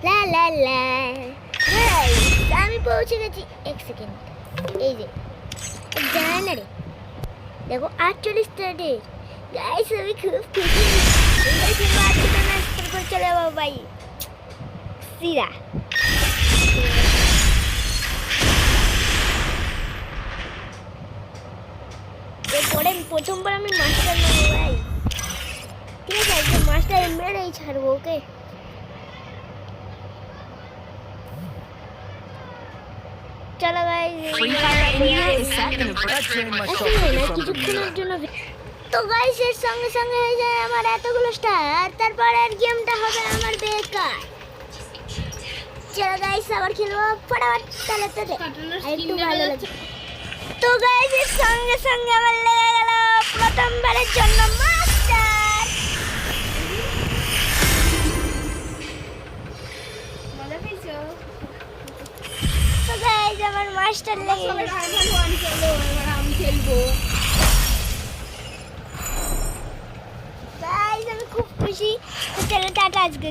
লা লা লা গাইস আমি পৌঁছে গেছি 1 সেকেন্ড এই যে যায় না রে দেখো 48 গাইস আমি খুব খুশি গাইস মারতে না করে চলে যাবো ভাই সিরা এরপরে প্রথমবার আমি মাস্টার নেবো ভাই ঠিক আছে মাস্টার মেরেই ছাড়বো ওকে চলো গাইস কিছুক্ষণের জন্য তো গাইস এর সঙ্গে সঙ্গে হয়ে যায় আমার এতগুলো স্টার তারপর আর গেমটা হবে আমার বেকার চলো গাইস আবার খেলবো ফটাফট তাহলে তো একটু ভালো লাগে তো গাইস এর সঙ্গে সঙ্গে আমার লেগে গেল প্রথমবারের জন্য মাস্টার মজা পেয়েছো? তো গাইস আমার মাস্টার লেগে গেল আমি খেলবো। গাইস আমি খুব খুশি তো চলো টাটা আজকে